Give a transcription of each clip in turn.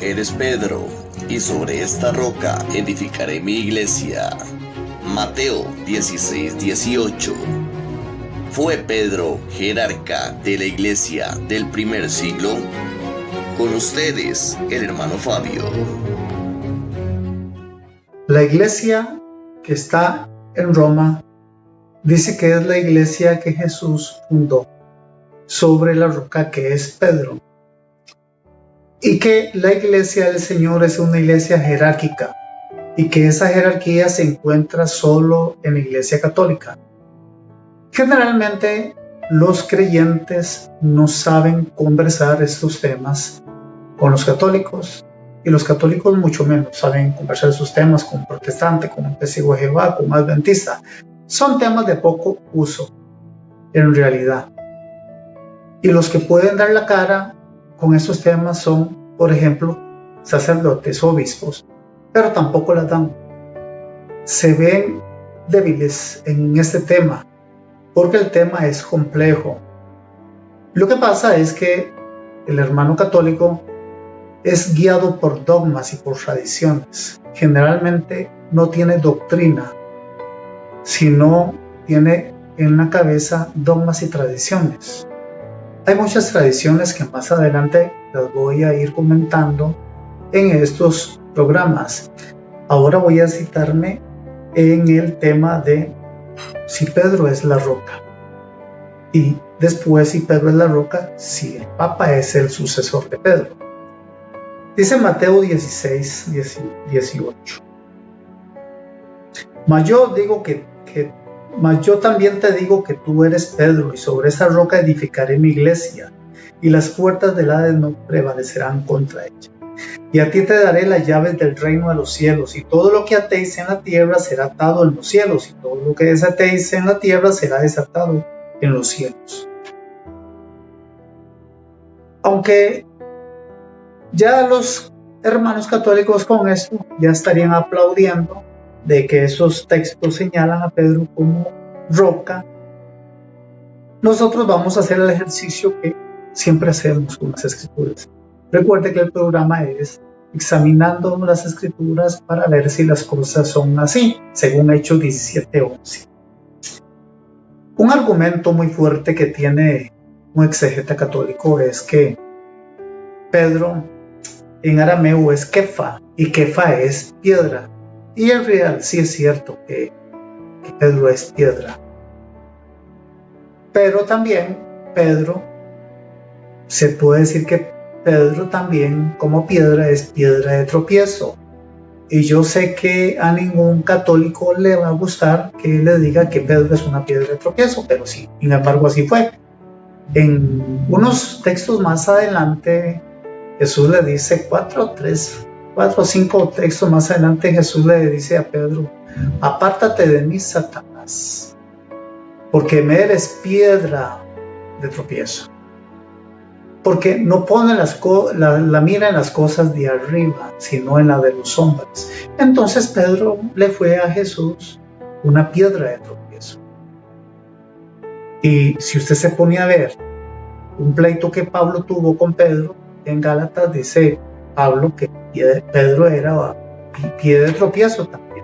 eres Pedro, y sobre esta roca edificaré mi iglesia. Mateo 16:18. ¿Fue Pedro jerarca de la iglesia del primer siglo? Con ustedes, el hermano Fabio. La iglesia que está en Roma dice que es la iglesia que Jesús fundó sobre la roca que es Pedro, y que la iglesia del Señor es una iglesia jerárquica y que esa jerarquía se encuentra solo en la iglesia católica. Generalmente los creyentes no saben conversar estos temas con los católicos, y los católicos mucho menos saben conversar esos temas con un protestante, con un testigo de Jehová, con un adventista. Son temas de poco uso en realidad. Y los que pueden dar la cara con esos temas son, por ejemplo, sacerdotes, obispos, pero tampoco las dan. Se ven débiles en este tema porque el tema es complejo. Lo que pasa es que el hermano católico es guiado por dogmas y por tradiciones. Generalmente no tiene doctrina, sino tiene en la cabeza dogmas y tradiciones. Hay muchas tradiciones que más adelante las voy a ir comentando en estos programas. Ahora voy a citarme en el tema de si Pedro es la roca, y después si Pedro es la roca, si el Papa es el sucesor de Pedro. Dice Mateo 16:18. Mas yo también te digo que tú eres Pedro, y sobre esa roca edificaré mi iglesia, y las puertas del Hades no prevalecerán contra ella. Y a ti te daré las llaves del reino de los cielos, y todo lo que atéis en la tierra será atado en los cielos, y todo lo que desatéis en la tierra será desatado en los cielos. Aunque ya los hermanos católicos con esto ya estarían aplaudiendo de que esos textos señalan a Pedro como roca, nosotros vamos a hacer el ejercicio que siempre hacemos con las escrituras. Recuerde que el programa es examinando las escrituras para ver si las cosas son así, según Hechos 17:11. Un argumento muy fuerte que tiene un exégeta católico es que Pedro en arameo es Kefa, y Kefa es piedra. Y en realidad sí es cierto que Pedro es piedra. Pero también Pedro, se puede decir que Pedro también como piedra es piedra de tropiezo. Y yo sé que a ningún católico le va a gustar que le diga que Pedro es una piedra de tropiezo, pero sí, sin embargo así fue. En unos textos más adelante, Jesús le dice, 4 o 5 textos más adelante, Jesús le dice a Pedro: apártate de mí, Satanás, porque me eres piedra de tropiezo. Porque no pone la mira en las cosas de arriba, sino en la de los hombres. Entonces Pedro le fue a Jesús una piedra de tropiezo. Y si usted se pone a ver un pleito que Pablo tuvo con Pedro, en Gálatas dice Pablo que Pedro era piedra de tropiezo también.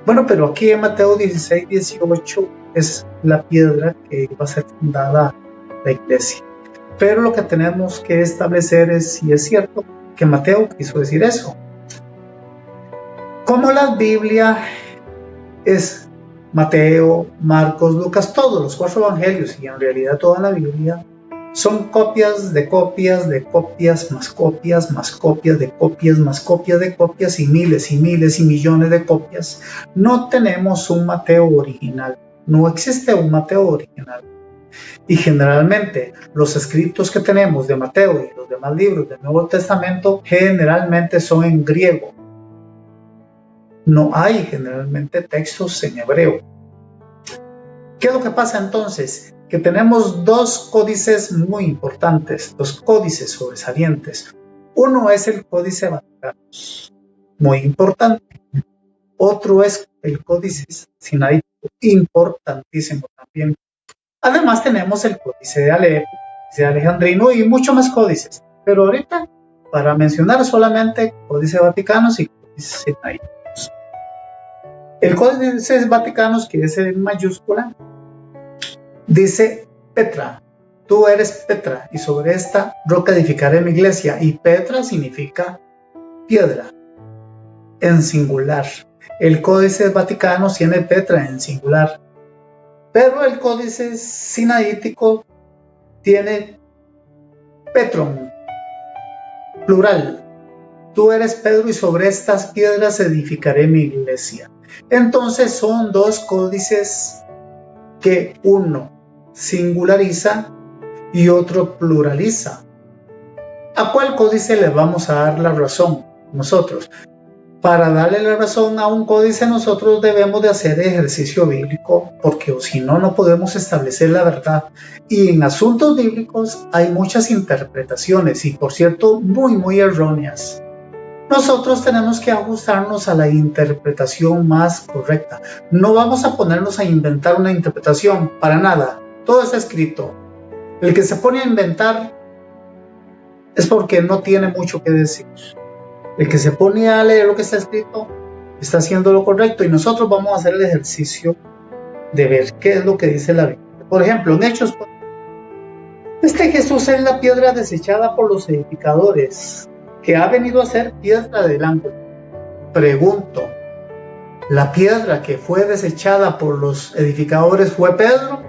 Bueno, pero aquí en Mateo 16:18 es la piedra que va a ser fundada la iglesia. Pero lo que tenemos que establecer es si es cierto que Mateo quiso decir eso. Como la Biblia es Mateo, Marcos, Lucas, todos los 4 evangelios, y en realidad toda la Biblia, son copias de copias de copias, más copias, más copias de copias, más copias de copias, y miles y miles y millones de copias. No tenemos un Mateo original. No existe un Mateo original. Y generalmente los escritos que tenemos de Mateo y los demás libros del Nuevo Testamento generalmente son en griego. No hay generalmente textos en hebreo. ¿Qué es lo que pasa entonces? Que tenemos 2 códices muy importantes, 2 códices sobresalientes. Uno es el Códice Vaticano, muy importante. Otro es el Códice Sinaítico, importantísimo también. Además tenemos el Códice de Alepo, Códice de Alejandrino y muchos más códices. Pero ahorita para mencionar solamente códices vaticanos y códices sinaíticos. El códice vaticanos, que es en mayúscula, dice Petra, tú eres Petra, y sobre esta roca edificaré mi iglesia. Y Petra significa piedra, en singular. El códice vaticano tiene Petra en singular, pero el códice sinaítico tiene Petron, plural. Tú eres Pedro y sobre estas piedras edificaré mi iglesia. Entonces son dos códices que uno singulariza y otro pluraliza. ¿A cuál códice le vamos a dar la razón nosotros? Para darle la razón a un códice nosotros debemos de hacer ejercicio bíblico, porque si no, no podemos establecer la verdad. Y en asuntos bíblicos hay muchas interpretaciones y, por cierto, muy erróneas. Nosotros tenemos que ajustarnos a la interpretación más correcta. No vamos a ponernos a inventar una interpretación, para nada. Todo está escrito. El que se pone a inventar es porque no tiene mucho que decir. El que se pone a leer lo que está escrito está haciendo lo correcto, y nosotros vamos a hacer el ejercicio de ver qué es lo que dice la Biblia. Por ejemplo, en Hechos, Jesús es la piedra desechada por los edificadores, que ha venido a ser piedra del ángulo. Pregunto, ¿la piedra que fue desechada por los edificadores fue Pedro?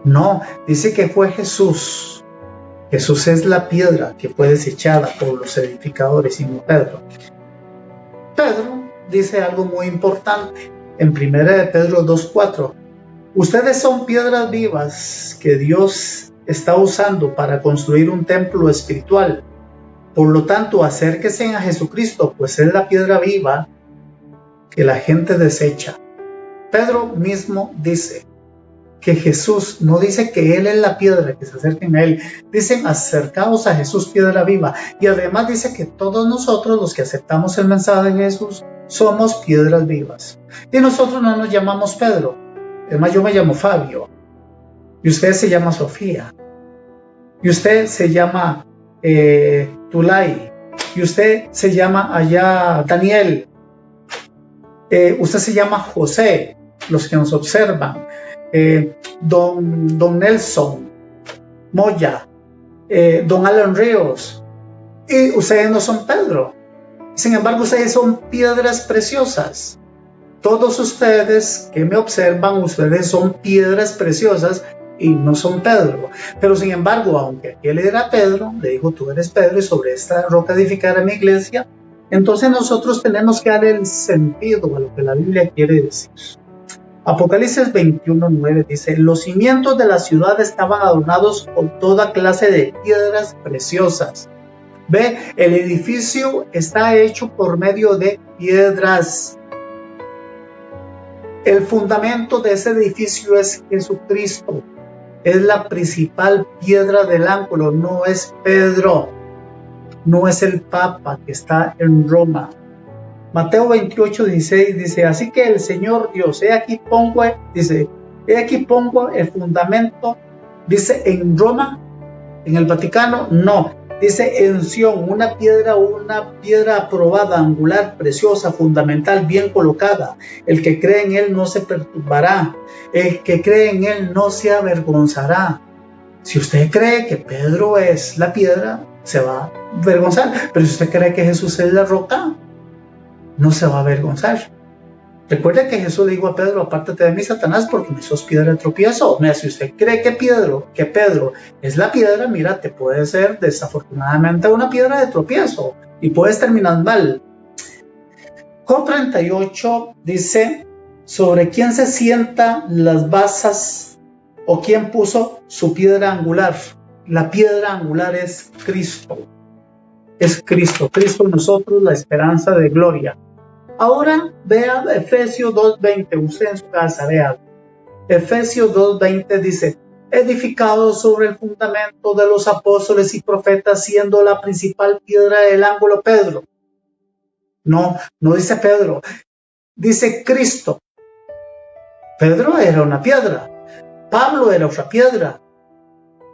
No, dice que fue Jesús. Jesús es la piedra que fue desechada por los edificadores y no Pedro. Pedro dice algo muy importante en 1 de Pedro 2:4. Ustedes son piedras vivas que Dios está usando para construir un templo espiritual. Por lo tanto, acérquense a Jesucristo, pues es la piedra viva que la gente desecha. Pedro mismo dice que Jesús, no dice que Él es la piedra, que se acerquen a Él, dicen acercaos a Jesús, piedra viva, y además dice que todos nosotros los que aceptamos el mensaje de Jesús somos piedras vivas, y nosotros no nos llamamos Pedro, además yo me llamo Fabio, y usted se llama Sofía, y usted se llama Tulay, y usted se llama allá Daniel, usted se llama José, los que nos observan, don Nelson Moya, don Alan Ríos, y ustedes no son Pedro. Sin embargo, ustedes son piedras preciosas. Todos ustedes que me observan, ustedes son piedras preciosas y no son Pedro. Pero sin embargo, aunque aquel era Pedro, le dijo tú eres Pedro y sobre esta roca edificaré mi iglesia, entonces nosotros tenemos que dar el sentido a lo que la Biblia quiere decir. Apocalipsis 21:9 dice, los cimientos de la ciudad estaban adornados con toda clase de piedras preciosas. Ve, el edificio está hecho por medio de piedras. El fundamento de ese edificio es Jesucristo. Es la principal piedra del ángulo, no es Pedro, no es el Papa que está en Roma. Mateo 28:16 dice, así que el Señor Dios, he aquí pongo el fundamento, dice en Roma, en el Vaticano, no, dice en Sión, una piedra aprobada, angular, preciosa, fundamental, bien colocada. El que cree en él no se perturbará, el que cree en él no se avergonzará. Si usted cree que Pedro es la piedra, se va a avergonzar, pero si usted cree que Jesús es la roca, no se va a avergonzar. Recuerde que Jesús le dijo a Pedro, apártate de mí, Satanás, porque me sos piedra de tropiezo. Mira, si usted cree que Pedro es la piedra, mira, te puede ser desafortunadamente una piedra de tropiezo y puedes terminar mal. Job 38 dice, sobre quién se sientan las basas o quién puso su piedra angular. La piedra angular es Cristo. Es Cristo en nosotros, la esperanza de gloria. Ahora vea Efesios 2:20, usted en su casa vea. Efesios 2:20 dice, edificado sobre el fundamento de los apóstoles y profetas, siendo la principal piedra del ángulo Pedro. No dice Pedro, dice Cristo. Pedro era una piedra, Pablo era otra piedra,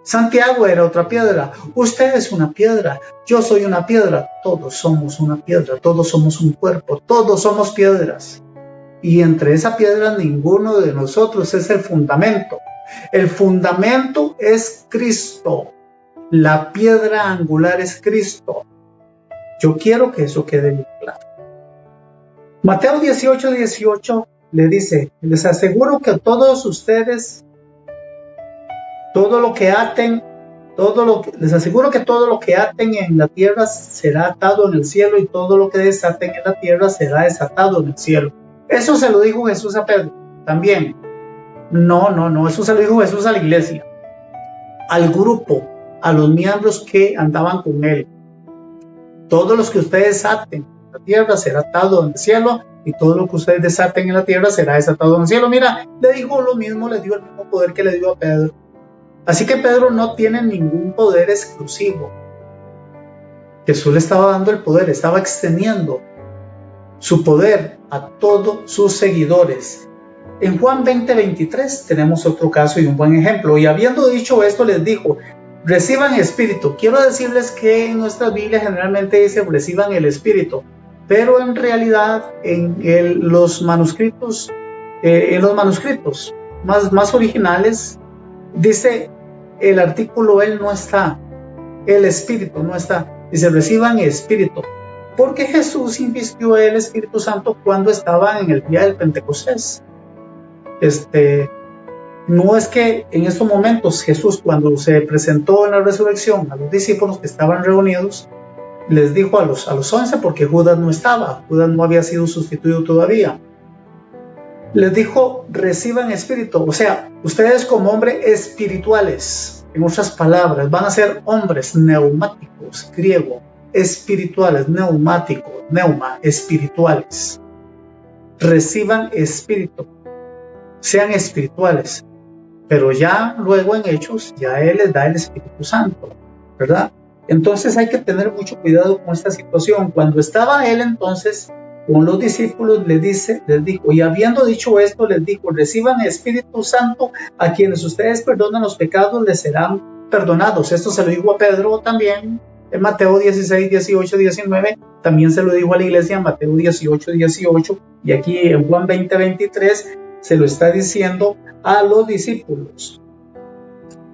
Santiago era otra piedra. Usted es una piedra. Yo soy una piedra. Todos somos una piedra. Todos somos un cuerpo. Todos somos piedras. Y entre esa piedra ninguno de nosotros es el fundamento. El fundamento es Cristo. La piedra angular es Cristo. Yo quiero que eso quede bien claro. Mateo 18:18 le dice: les aseguro que todos ustedes, les aseguro que todo lo que aten en la tierra será atado en el cielo, y todo lo que desaten en la tierra será desatado en el cielo. Eso se lo dijo Jesús a Pedro también. No, eso se lo dijo Jesús a la iglesia, al grupo, a los miembros que andaban con él. Todos los que ustedes aten en la tierra será atado en el cielo, y todo lo que ustedes desaten en la tierra será desatado en el cielo. Mira, le dijo lo mismo, le dio el mismo poder que le dio a Pedro. Así que Pedro no tiene ningún poder exclusivo. Jesús le estaba dando el poder, estaba extendiendo su poder a todos sus seguidores. En Juan 20:23 tenemos otro caso y un buen ejemplo. Y habiendo dicho esto, les dijo: reciban espíritu. Quiero decirles que en nuestra Biblia generalmente dice reciban el espíritu, pero en realidad en los manuscritos más originales dice el artículo él no está, el espíritu no está, dice reciban espíritu, porque Jesús invistió el Espíritu Santo cuando estaba en el día del Pentecostés. No es que en estos momentos Jesús, cuando se presentó en la resurrección a los discípulos que estaban reunidos, les dijo a los 11, porque Judas no estaba, Judas no había sido sustituido todavía, les dijo reciban espíritu. O sea, ustedes como hombres espirituales, en otras palabras, van a ser hombres neumáticos, griego, espirituales, neumático, neuma, espirituales. Reciban espíritu, sean espirituales. Pero ya luego en Hechos, ya Él les da el Espíritu Santo, ¿verdad? Entonces hay que tener mucho cuidado con esta situación. Cuando estaba Él entonces con los discípulos, les dijo, y habiendo dicho esto, les dijo: reciban el Espíritu Santo. A quienes ustedes perdonan los pecados les serán perdonados. Esto se lo dijo a Pedro también en Mateo 16, 18, 19. También se lo dijo a la iglesia en Mateo 18, 18. Y aquí en Juan 20, 23 se lo está diciendo a los discípulos.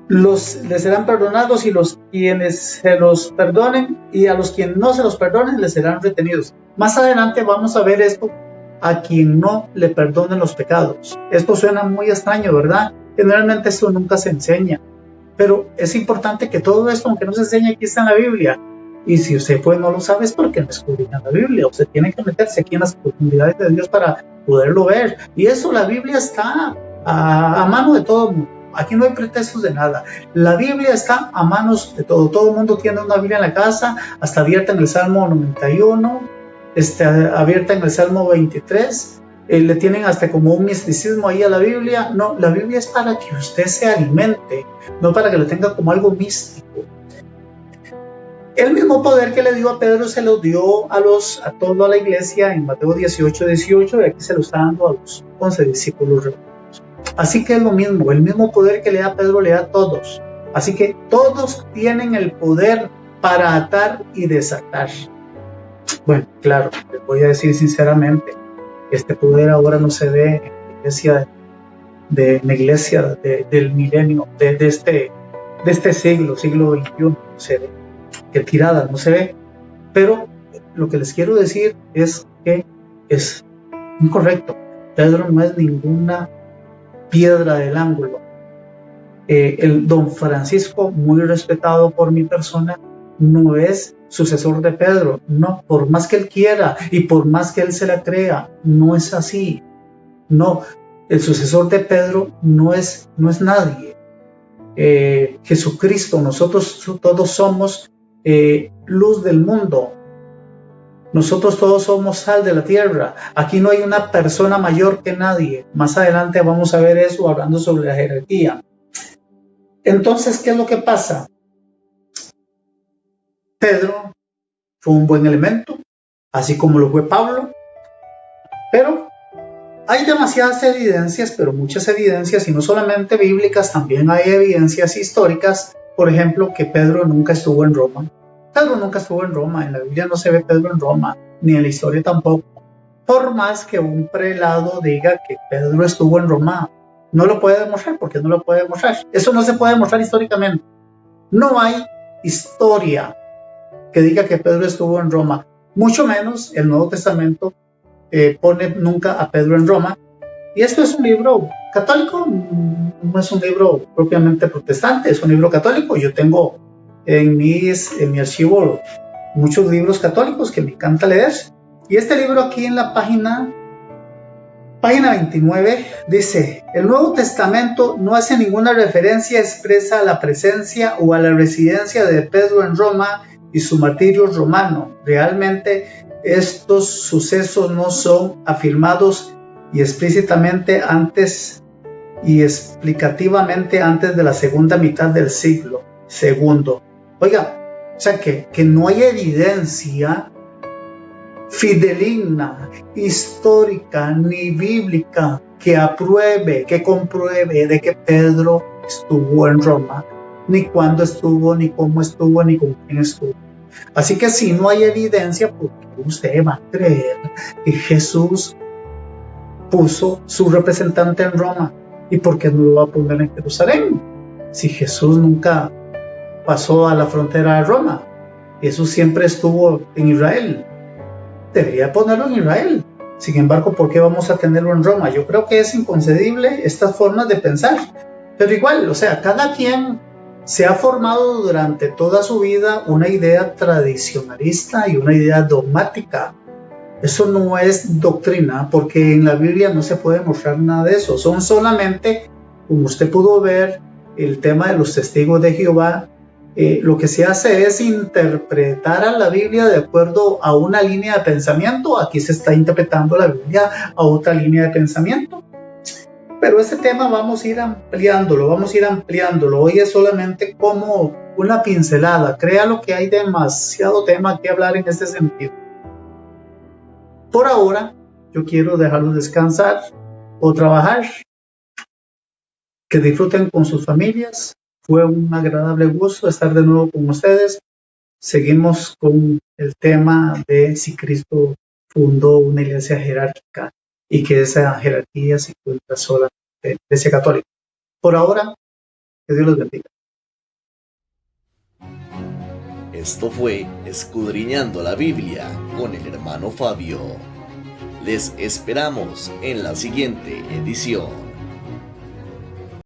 Les serán perdonados, y quienes se los perdonen, y a los quienes no se los perdonen les serán retenidos. Más adelante vamos a ver esto: a quien no le perdonen los pecados. Esto suena muy extraño, ¿verdad? Generalmente esto nunca se enseña, pero es importante que todo esto, aunque no se enseña, aquí está en la Biblia. Y si usted pues no lo sabe, es porque no escudriña la Biblia. Usted tiene que meterse aquí en las profundidades de Dios para poderlo ver. Y eso, la Biblia está a mano de todo el mundo. Aquí no hay pretextos de nada. La Biblia está a manos de todo. Todo el mundo tiene una Biblia en la casa, hasta abierta en el Salmo 91, abierta en el Salmo 23. Le tienen hasta como un misticismo ahí a la Biblia. No, la Biblia es para que usted se alimente, no para que lo tenga como algo místico. El mismo poder que le dio a Pedro se lo dio a toda la iglesia en Mateo 18, 18, y aquí se lo está dando a los 11 discípulos reunidos. Así que es lo mismo, el mismo poder que le da a Pedro le da a todos. Así que todos tienen el poder para atar y desatar. Bueno, claro, les voy a decir sinceramente, este poder ahora no se ve en la iglesia del milenio, de este siglo XXI, no se ve. Que tirada no se ve. Pero lo que les quiero decir es que es incorrecto. Pedro no es ninguna piedra del ángulo. El don Francisco, muy respetado por mi persona, no es sucesor de Pedro. No, por más que él quiera y por más que él se la crea, no es así. No, el sucesor de Pedro no es nadie. Jesucristo, nosotros todos somos luz del mundo. Nosotros todos somos sal de la tierra. Aquí no hay una persona mayor que nadie. Más adelante vamos a ver eso hablando sobre la jerarquía. Entonces, ¿qué es lo que pasa? Pedro fue un buen elemento, así como lo fue Pablo, pero Hay demasiadas evidencias, pero muchas evidencias, y no solamente bíblicas, también hay evidencias históricas. Por ejemplo, que Pedro nunca estuvo en Roma. Pedro nunca estuvo en Roma, en la Biblia no se ve Pedro en Roma, ni en la historia tampoco. Por más que un prelado diga que Pedro estuvo en Roma, no lo puede demostrar, porque no lo puede demostrar. Eso no se puede demostrar históricamente. No hay historia que diga que Pedro estuvo en Roma, mucho menos el Nuevo Testamento pone nunca a Pedro en Roma. Y esto es un libro católico, no es un libro propiamente protestante, es un libro católico. Yo tengo en mi archivo muchos libros católicos que me encanta leer. Y este libro aquí en la página 29 dice: el Nuevo Testamento no hace ninguna referencia expresa a la presencia o a la residencia de Pedro en Roma y su martirio romano. Realmente estos sucesos no son afirmados y explícitamente antes y explicativamente antes de la segunda mitad del siglo segundo. Oiga, o sea que no hay evidencia fidedigna, histórica ni bíblica que apruebe, que compruebe de que Pedro estuvo en Roma, ni cuándo estuvo, ni cómo estuvo, ni con quién estuvo. Así que si no hay evidencia, ¿por qué usted va a creer que Jesús puso su representante en Roma? ¿Y por qué no lo va a poner en Jerusalén? Si Jesús nunca pasó a la frontera de Roma, Jesús siempre estuvo en Israel, debería ponerlo en Israel. Sin embargo, ¿por qué vamos a tenerlo en Roma? Yo creo que es inconcebible estas formas de pensar. Pero igual, o sea, cada quien se ha formado durante toda su vida una idea tradicionalista y una idea dogmática. Eso no es doctrina, porque en la Biblia no se puede mostrar nada de eso. Son solamente, como usted pudo ver, el tema de los testigos de Jehová. Lo que se hace es interpretar a la Biblia de acuerdo a una línea de pensamiento. Aquí se está interpretando la Biblia a otra línea de pensamiento. Pero ese tema vamos a ir ampliándolo. Hoy es solamente como una pincelada. Créalo que hay demasiado tema que hablar en este sentido. Por ahora, yo quiero dejarlos descansar o trabajar. Que disfruten con sus familias. Fue un agradable gusto estar de nuevo con ustedes. Seguimos con el tema de si Cristo fundó una iglesia jerárquica y que esa jerarquía se encuentra solamente en la iglesia católica. Por ahora, que Dios los bendiga. Esto fue Escudriñando la Biblia con el hermano Fabio. Les esperamos en la siguiente edición.